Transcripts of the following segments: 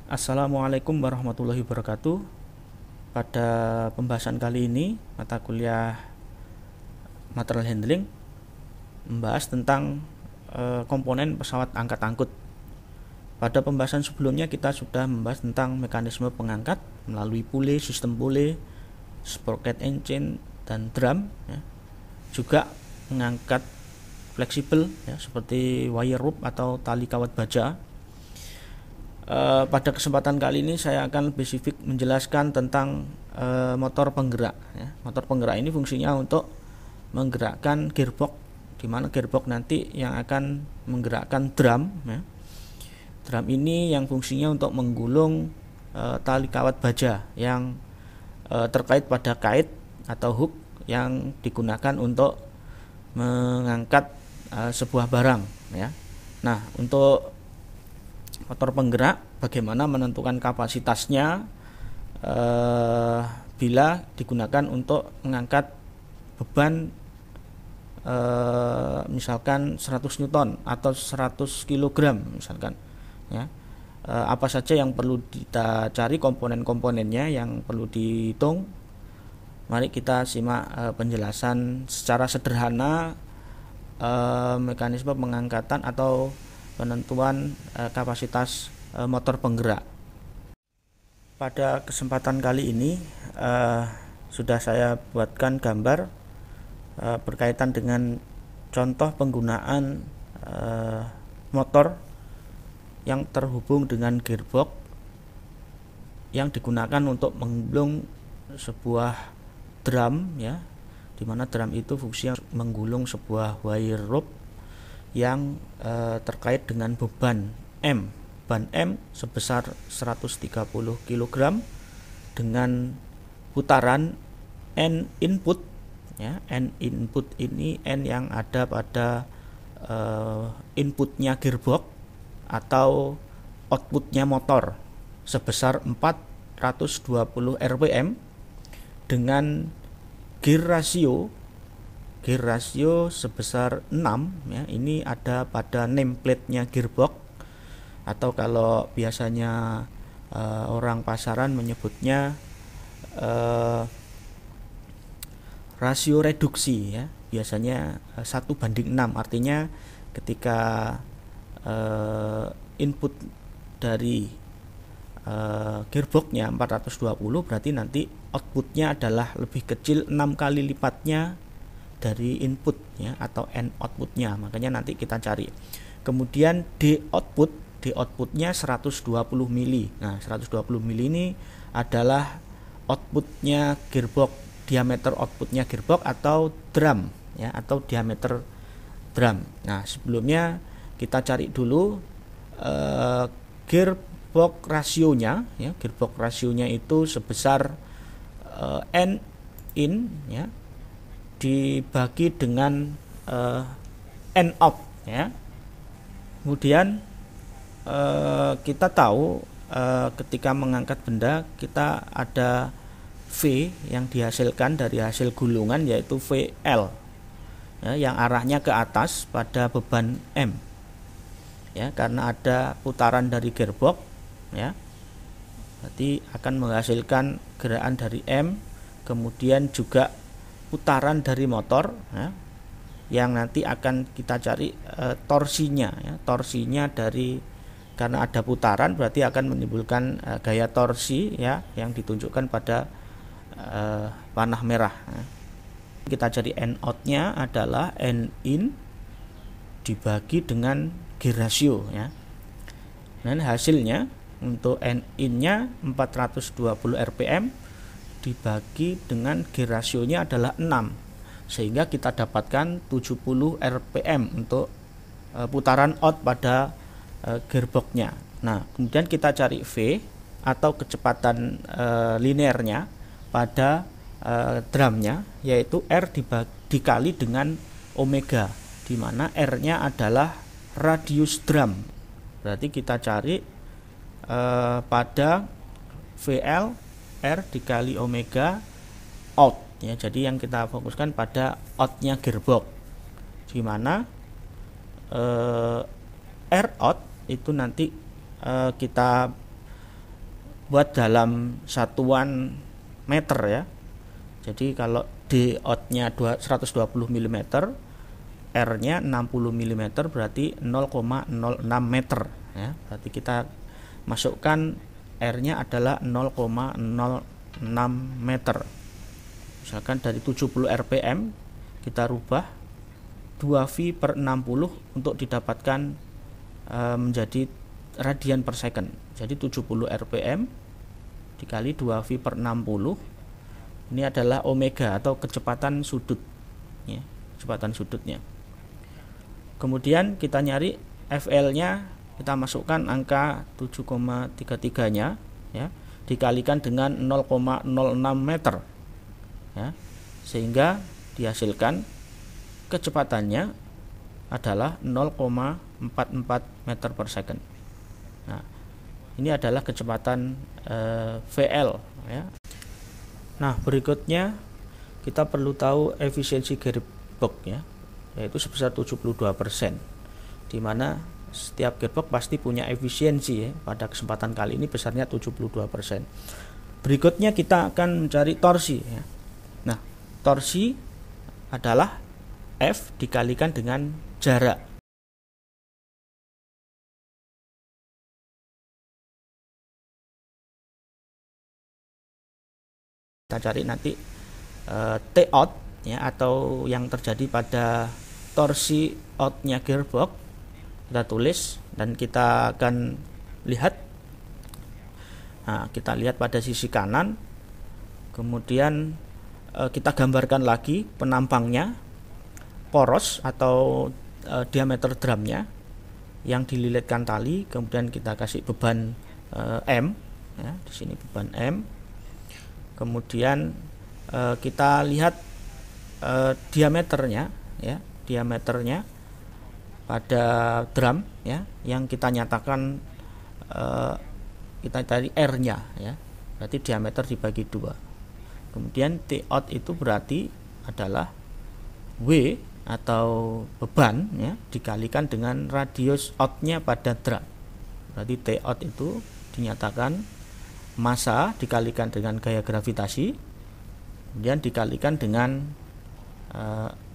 Assalamualaikum warahmatullahi wabarakatuh. Pada pembahasan kali ini, mata kuliah material handling membahas tentang komponen pesawat angkat-angkut. Pada pembahasan sebelumnya kita sudah membahas tentang mekanisme pengangkat melalui pule, sistem pule, sprocket engine, dan drum. Juga mengangkat fleksibel seperti wire rope atau tali kawat baja. Pada kesempatan kali ini saya akan lebih spesifik menjelaskan tentang motor penggerak. Motor penggerak ini fungsinya untuk menggerakkan gearbox, di mana gearbox nanti yang akan menggerakkan drum. Drum ini yang fungsinya untuk menggulung tali kawat baja yang terkait pada kait atau hook yang digunakan untuk mengangkat sebuah barang. Nah, untuk motor penggerak, bagaimana menentukan kapasitasnya bila digunakan untuk mengangkat beban misalkan 100 Newton atau 100 kg misalkan. Apa saja yang perlu kita cari, komponen-komponennya yang perlu dihitung. Mari kita simak penjelasan secara sederhana mekanisme pengangkatan atau penentuan kapasitas motor penggerak. Pada kesempatan kali ini sudah saya buatkan gambar berkaitan dengan contoh penggunaan motor yang terhubung dengan gearbox yang digunakan untuk menggulung sebuah drum, di mana drum itu fungsinya menggulung sebuah wire rope yang terkait dengan beban M. Beban M sebesar 130 kg dengan putaran N input. N input ini N yang ada pada inputnya gearbox atau outputnya motor sebesar 420 rpm dengan gear ratio sebesar 6. Ini ada pada nameplate-nya gearbox, atau kalau biasanya orang pasaran menyebutnya rasio reduksi, biasanya 1:6. Artinya ketika input dari gearboxnya 420, berarti nanti outputnya adalah lebih kecil 6 kali lipatnya dari input atau N outputnya. Makanya nanti kita cari. Kemudian D outputnya 120 mili. Nah, 120 mili ini adalah outputnya gearbox, diameter outputnya gearbox atau drum, atau diameter drum. Nah, sebelumnya kita cari dulu gearbox rasionya. Gearbox rasionya itu sebesar N in dibagi dengan N out. Kemudian kita tahu ketika mengangkat benda kita ada V yang dihasilkan dari hasil gulungan, yaitu VL, yang arahnya ke atas pada beban M, karena ada putaran dari gearbox, berarti akan menghasilkan gerakan dari M. Kemudian juga putaran dari motor, yang nanti akan kita cari torsinya. Torsinya dari, karena ada putaran berarti akan menimbulkan gaya torsi, yang ditunjukkan pada panah merah. Kita cari N out-nya adalah N in dibagi dengan gear ratio. Dan hasilnya untuk N in-nya 420 rpm dibagi dengan gear ratio-nya adalah 6, sehingga kita dapatkan 70 rpm untuk putaran out pada gearbox-nya. Nah, kemudian kita cari V atau kecepatan linearnya pada drumnya, yaitu R dikali dengan omega, di mana R-nya adalah radius drum. Berarti kita cari pada VL R dikali omega out, jadi yang kita fokuskan pada out-nya gearbox, di mana R out itu nanti kita buat dalam satuan meter ya. Jadi kalau D out-nya 120 mm, R-nya 60 mm, berarti 0,06 meter ya. Berarti kita masukkan R-nya adalah 0,06 meter. Misalkan dari 70 rpm kita rubah 2V/60 untuk didapatkan menjadi radian per second. Jadi 70 rpm dikali 2V/60, ini adalah omega atau kecepatan sudut ya, kecepatan sudutnya. Kemudian kita nyari FL-nya, kita masukkan angka 7,33-nya ya, dikalikan dengan 0,06 meter ya, sehingga dihasilkan kecepatannya adalah 0,44 meter per second. Nah, ini adalah kecepatan VL ya. Nah, berikutnya kita perlu tahu efisiensi gearbox ya, yaitu sebesar 72%, di mana setiap gearbox pasti punya efisiensi ya. Pada kesempatan kali ini besarnya 72%. Berikutnya kita akan mencari torsi ya. Nah, torsi adalah F dikalikan dengan jarak. Kita cari nanti T out ya, atau yang terjadi pada torsi outnya gearbox. Kita tulis dan kita akan lihat. Nah, kita lihat pada sisi kanan. Kemudian kita gambarkan lagi penampangnya, poros atau diameter drumnya yang dililitkan tali. Kemudian kita kasih beban M ya, di sini beban M. Kemudian kita lihat diameternya ya, diameternya pada drum ya, yang kita nyatakan kita dari R-nya ya, berarti diameter dibagi 2. Kemudian T out itu berarti adalah W atau beban ya, dikalikan dengan radius outnya pada drum. Berarti T out itu dinyatakan massa dikalikan dengan gaya gravitasi, kemudian dikalikan dengan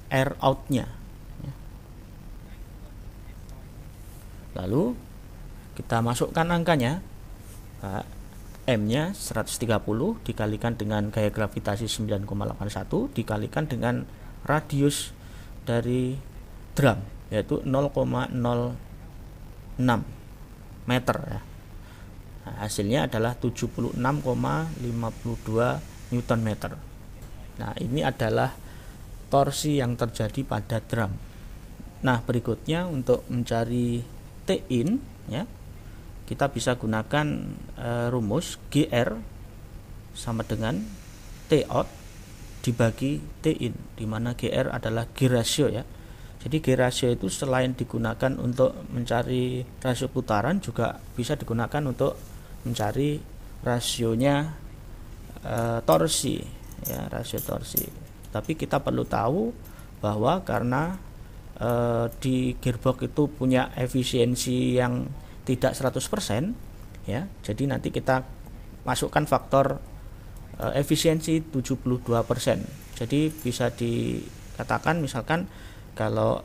R out-nya. Lalu kita masukkan angkanya, M-nya 130 dikalikan dengan gaya gravitasi 9,81 dikalikan dengan radius dari drum, yaitu 0,06 meter ya. Nah, hasilnya adalah 76,52 Newton meter. Nah, ini adalah torsi yang terjadi pada drum. Nah, berikutnya untuk mencari T-in ya, kita bisa gunakan rumus GR sama dengan T-out dibagi T-in, di mana GR adalah gear ratio ya. Jadi gear ratio itu selain digunakan untuk mencari rasio putaran, juga bisa digunakan untuk mencari rasionya torsi ya, rasio torsi. Tapi kita perlu tahu bahwa karena di gearbox itu punya efisiensi yang tidak 100% ya, jadi nanti kita masukkan faktor efisiensi 72%. Jadi bisa dikatakan misalkan kalau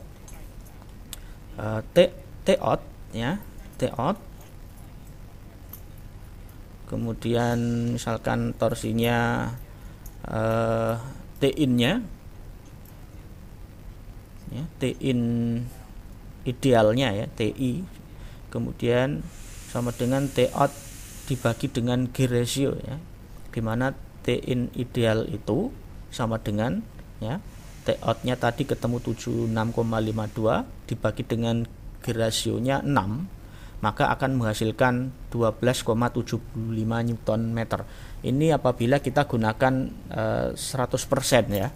T out ya, T out, kemudian misalkan torsinya T-in-nya ya, T-in idealnya ya, TI, kemudian sama dengan T-out dibagi dengan gear ratio ya, dimana T-in ideal itu sama dengan ya, T-out-nya tadi ketemu 76,52 dibagi dengan gear ratio-nya 6, maka akan menghasilkan 12,75 Newton meter. Ini apabila kita gunakan 100% ya,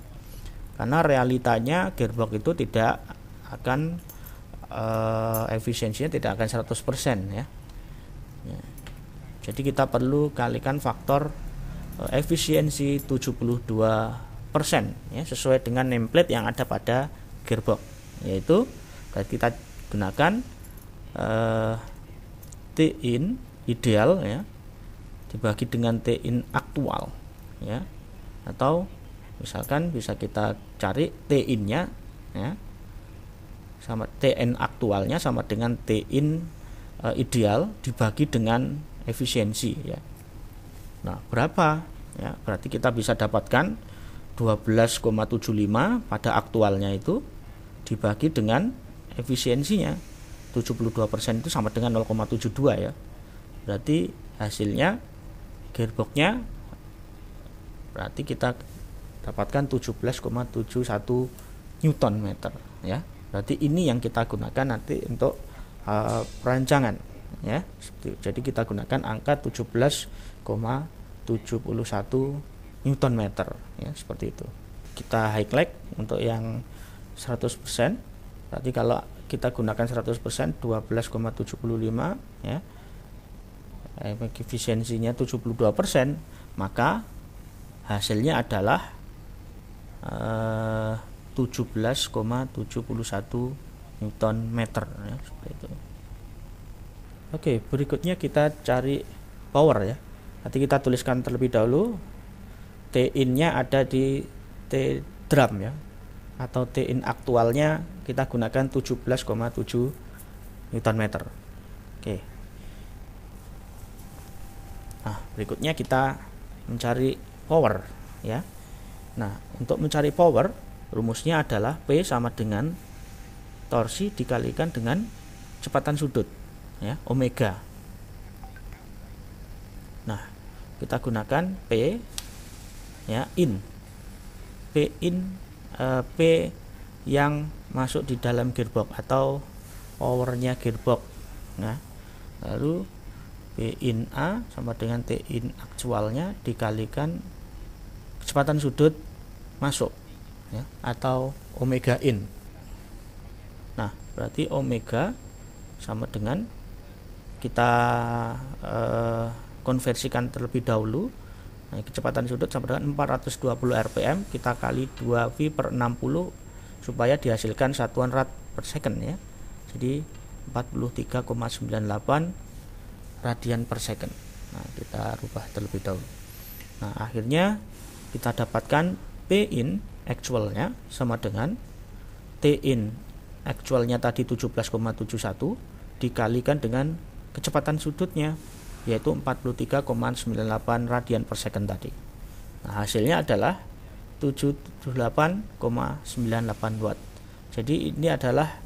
karena realitanya gearbox itu tidak akan efisiensinya tidak akan 100% ya. Jadi kita perlu kalikan faktor efisiensi 72% ya, sesuai dengan nameplate yang ada pada gearbox, yaitu kita gunakan T-in ideal ya, dibagi dengan T-in aktual, ya. Atau misalkan bisa kita cari T-in-nya, ya, sama T-in aktualnya sama dengan T-in ideal dibagi dengan efisiensi, ya. Nah, berapa? Ya, berarti kita bisa dapatkan 12,75 pada aktualnya itu dibagi dengan efisiensinya 72% itu sama dengan 0,72, ya. Berarti hasilnya gearboxnya berarti kita dapatkan 17,71 Newton meter, ya. Berarti ini yang kita gunakan nanti untuk perancangan, ya. Jadi kita gunakan angka 17,71 Newton meter, ya, seperti itu. Kita highlight untuk yang 100%. Berarti kalau kita gunakan 100% 12,75, ya. Efisiensinya 72%, maka hasilnya adalah 17,71 Newton meter, ya, seperti itu. Oke, berikutnya kita cari power, ya. Nanti kita tuliskan terlebih dahulu T-in-nya ada di T drum, ya, atau T-in aktualnya kita gunakan 17,7 Newton meter. Oke. Nah, berikutnya kita mencari power, ya. Nah, untuk mencari power rumusnya adalah P sama dengan torsi dikalikan dengan kecepatan sudut, ya, omega. Nah, kita gunakan P, ya, in. P in P yang masuk di dalam gearbox atau powernya gearbox. Nah, lalu P in A sama dengan T in aktualnya dikalikan kecepatan sudut masuk, ya, atau omega in. Nah, berarti omega sama dengan kita konversikan terlebih dahulu. Nah, kecepatan sudut sama dengan 420 rpm kita kali 2V/60 supaya dihasilkan satuan rad per second, ya. Jadi 43,98 radian per second. Nah, kita rubah terlebih dahulu. Nah, akhirnya kita dapatkan P in actualnya sama dengan T in actualnya tadi 17,71 dikalikan dengan kecepatan sudutnya yaitu 43,98 radian per second tadi. Nah, hasilnya adalah 78,98 watt. Jadi ini adalah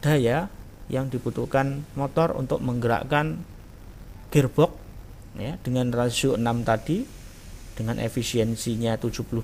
daya yang dibutuhkan motor untuk menggerakkan gearbox, ya, dengan rasio 6 tadi dengan efisiensinya 72%.